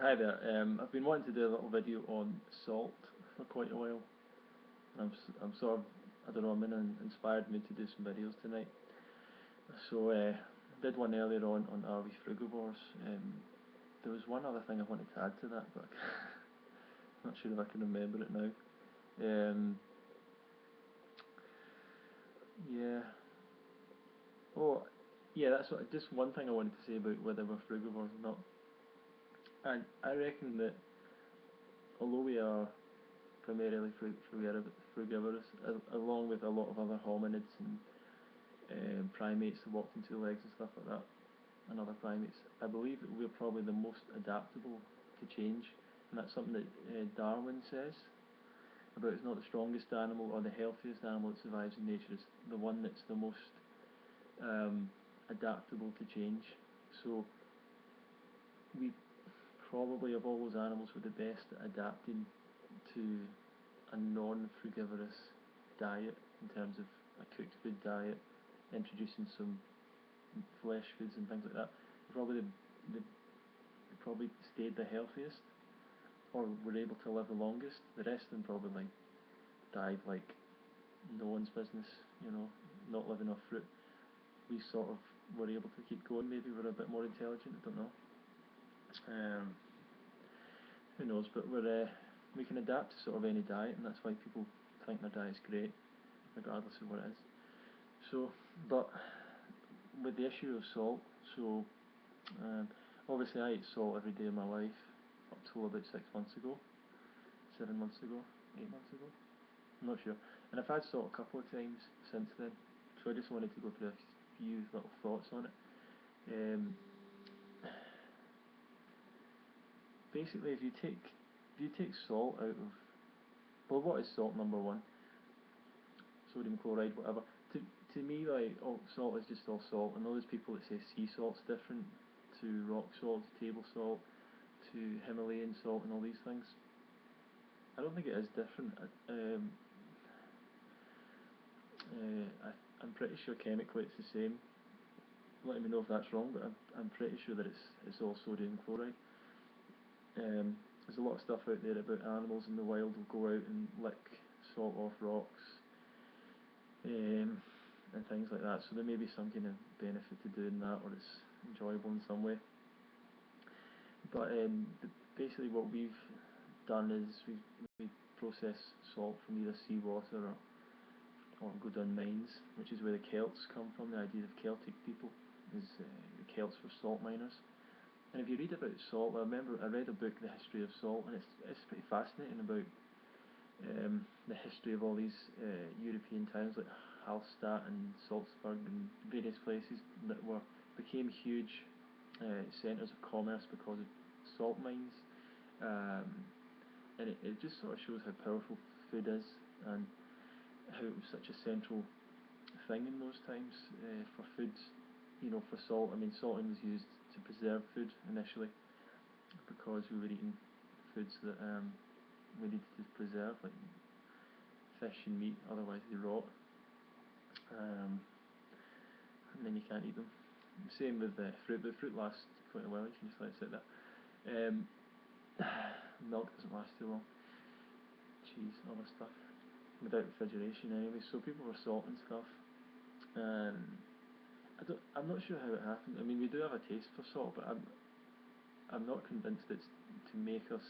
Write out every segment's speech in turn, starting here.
Hi there. I've been wanting to do a little video on salt for quite a while. I'm sort of, I don't know, I'm in an inspired mood to do some videos tonight. So I did one earlier on Are We Frugivores. There was one other thing I wanted to add to that, but I'm not sure if I can remember it now. Um, yeah. Oh, yeah. That's what. Just one thing I wanted to say about whether we're frugivores or not. I reckon that although we are primarily frugivorous, along with a lot of other hominids and primates that walked on two legs and stuff like that, and other primates. I believe that we're probably the most adaptable to change, and that's something that Darwin says about it's not the strongest animal or the healthiest animal that survives in nature, it's the one that's the most um, adaptable to change. So we probably of all those animals were the best at adapting to a non-frugivorous diet in terms of a cooked food diet, introducing some flesh foods and things like that. Probably the probably stayed the healthiest or were able to live the longest. The rest of them probably died like no one's business, you know, not living off fruit. We sort of were able to keep going. Maybe we're a bit more intelligent. I don't know. Um, who knows? But we can adapt to sort of any diet, and that's why people think their diet's great, regardless of what it is. So, but with the issue of salt, so um, obviously I ate salt every day of my life up till about 6 months ago, 7 months ago, 8 months ago. I'm not sure. And I've had salt a couple of times since then, so I just wanted to go through a few little thoughts on it. Um, Basically, if you take salt out of, well, what is salt number one? Sodium chloride, whatever. To to me, like, oh, salt is just all salt. I know there's people that say sea salt's different to rock salt, to table salt, to Himalayan salt, and all these things. I don't think it is different. I'm pretty sure chemically it's the same. Let me know if that's wrong, but I'm pretty sure that it's all sodium chloride. There's a lot of stuff out there about animals in the wild will go out and lick salt off rocks, and things like that. So there may be some kind of benefit to doing that, or it's enjoyable in some way. But basically, what we've done is we process salt from either seawater or go down mines, which is where the Celts come from. The idea of Celtic people is the Celts were salt miners. And if you read about salt, I read a book, The History of Salt, and it's pretty fascinating about the history of all these European towns like Hallstatt and Salzburg and various places that became huge centres of commerce because of salt mines. Um, and it just sort of shows how powerful food is and how it was such a central thing in those times for foods. You know, for salt. I mean, salting was used to preserve food initially because we were eating foods that we needed to preserve, like fish and meat, otherwise they rot, and then you can't eat them. Same with fruit, but fruit lasts quite a while, you can just let it sit there. Um, Milk doesn't last too long, cheese, other stuff, without refrigeration anyway, so people were salting stuff, and I'm not sure how it happened. I mean, we do have a taste for salt, but I'm not convinced it's to make us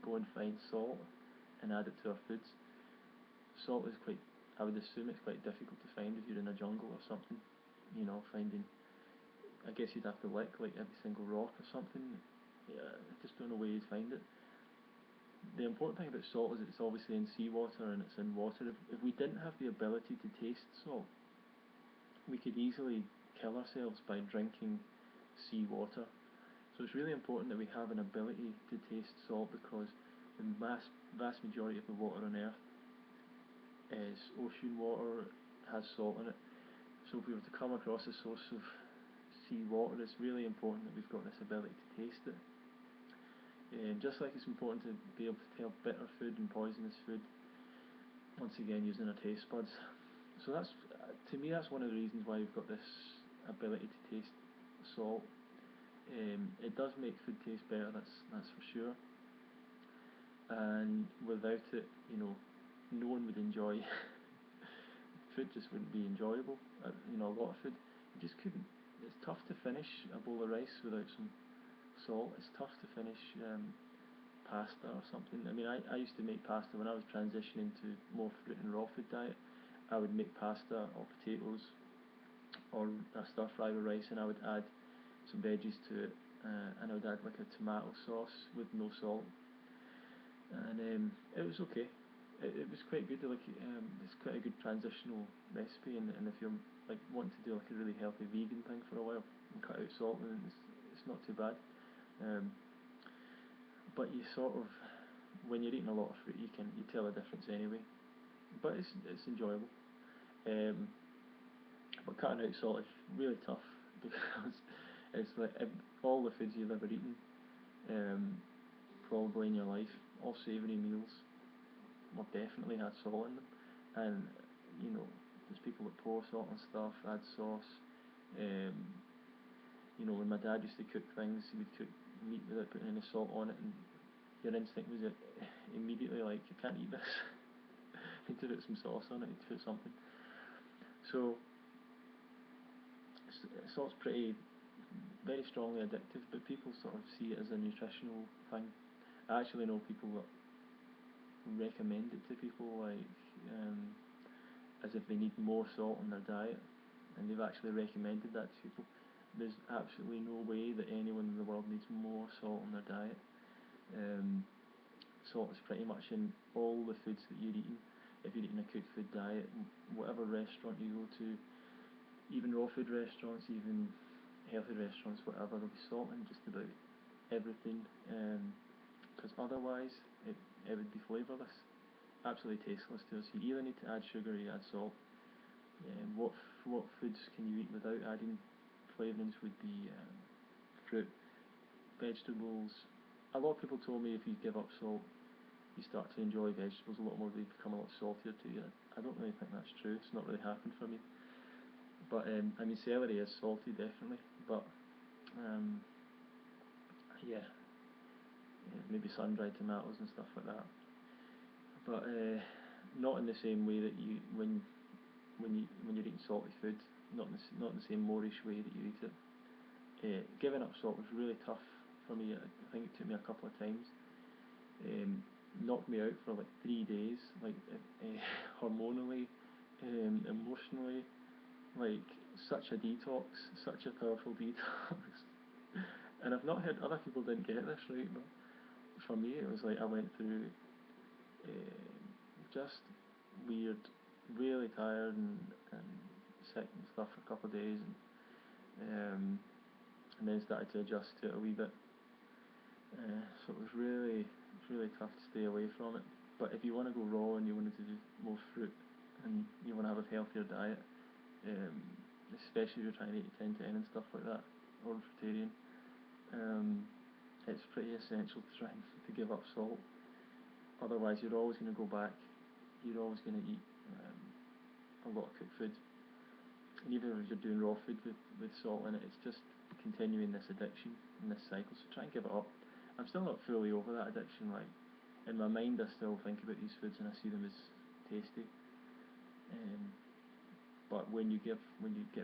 go and find salt and add it to our foods. Salt is quite, I would assume it's quite difficult to find if you're in a jungle or something. You know, finding, I guess you'd have to lick like every single rock or something. Yeah, I just don't know where you'd find it. The important thing about salt is it's obviously in seawater and it's in water. If we didn't have the ability to taste salt, we could easily kill ourselves by drinking seawater. So it's really important that we have an ability to taste salt because the vast majority of the water on Earth is ocean water, has salt in it. So if we were to come across a source of sea water, it's really important that we've got this ability to taste it. Just like it's important to be able to tell bitter food and poisonous food, once again using our taste buds. So that's, to me, that's one of the reasons why we've got this ability to taste salt. It does make food taste better, that's for sure. And without it, no one would enjoy food. Just wouldn't be enjoyable. A lot of food you just couldn't. It's tough to finish a bowl of rice without some salt. It's tough to finish pasta or something. I mean, I used to make pasta when I was transitioning to more fruit and raw food diet. I would make pasta or potatoes or a stir fry with rice, and I would add some veggies to it, and I would add like a tomato sauce with no salt, and it was okay. It was quite good. It's quite a good transitional recipe, and if you're like wanting to do like a really healthy vegan thing for a while and cut out salt, then it's not too bad. Um, but you sort of, when you're eating a lot of fruit, you tell a difference anyway. But it's enjoyable. Um, but cutting out salt is really tough because it's like all the foods you've ever eaten, um, probably in your life, all savoury meals, will definitely had salt in them. And there's people that pour salt and stuff, add sauce. Um, when my dad used to cook things, he would cook meat without putting any salt on it, and your instinct was immediately like, you can't eat this. You need to put some sauce on it, you need to put something. So salt's very strongly addictive, but people sort of see it as a nutritional thing. I actually know people that recommend it to people, like as if they need more salt in their diet, and they've actually recommended that to people. There's absolutely no way that anyone in the world needs more salt in their diet. Salt is pretty much in all the foods that you're eating. If you're eating a cooked food diet, whatever restaurant you go to, even raw food restaurants, even healthy restaurants, whatever, there'll be salt in just about everything, because otherwise it would be flavourless, absolutely tasteless to us. You either need to add sugar or you add salt. What foods can you eat without adding flavourings would be fruit, vegetables. A lot of people told me if you give up salt, you start to enjoy vegetables a lot more, they become a lot saltier to you. I don't really think that's true, it's not really happened for me. But I mean, celery is salty, definitely, but yeah, maybe sun-dried tomatoes and stuff like that. But not in the same way that when you're eating salty food, not in the same Moorish way that you eat it. Giving up salt was really tough for me. I think it took me a couple of times. Knocked me out for like 3 days, like hormonally, emotionally, like such a detox, such a powerful detox. And I've not heard other people didn't get this right, but for me it was like I went through just weird, really tired and sick and stuff for a couple of days, and then started to adjust to it a wee bit. So it was really tough to stay away from it. But if you want to go raw and you wanted to do more fruit and you want to have a healthier diet, especially if you're trying to eat 10-10 and stuff like that, or fruitarian, it's pretty essential to try to give up salt. Otherwise, you're always going to go back. You're always going to eat a lot of cooked food. And even if you're doing raw food with salt in it, it's just continuing this addiction and this cycle. So try and give it up. I'm still not fully over that addiction. Like in my mind, I still think about these foods and I see them as tasty. But when you get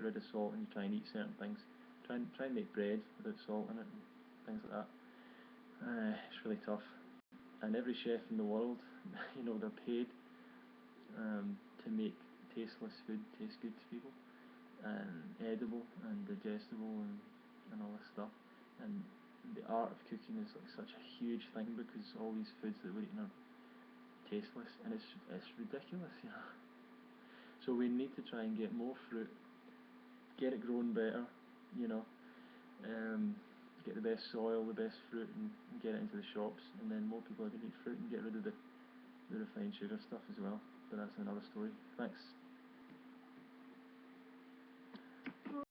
rid of salt and you try and eat certain things, try and make bread without salt in it and things like that. It's really tough. And every chef in the world, they're paid to make tasteless food taste good to people, and edible and digestible and all this stuff. And the art of cooking is like such a huge thing because all these foods that we're eating are tasteless, and it's ridiculous. So we need to try and get more fruit, get it grown better, you know, get the best soil, the best fruit, and get it into the shops, and then more people are going to eat fruit and get rid of the refined sugar stuff as well. But that's another story. Thanks.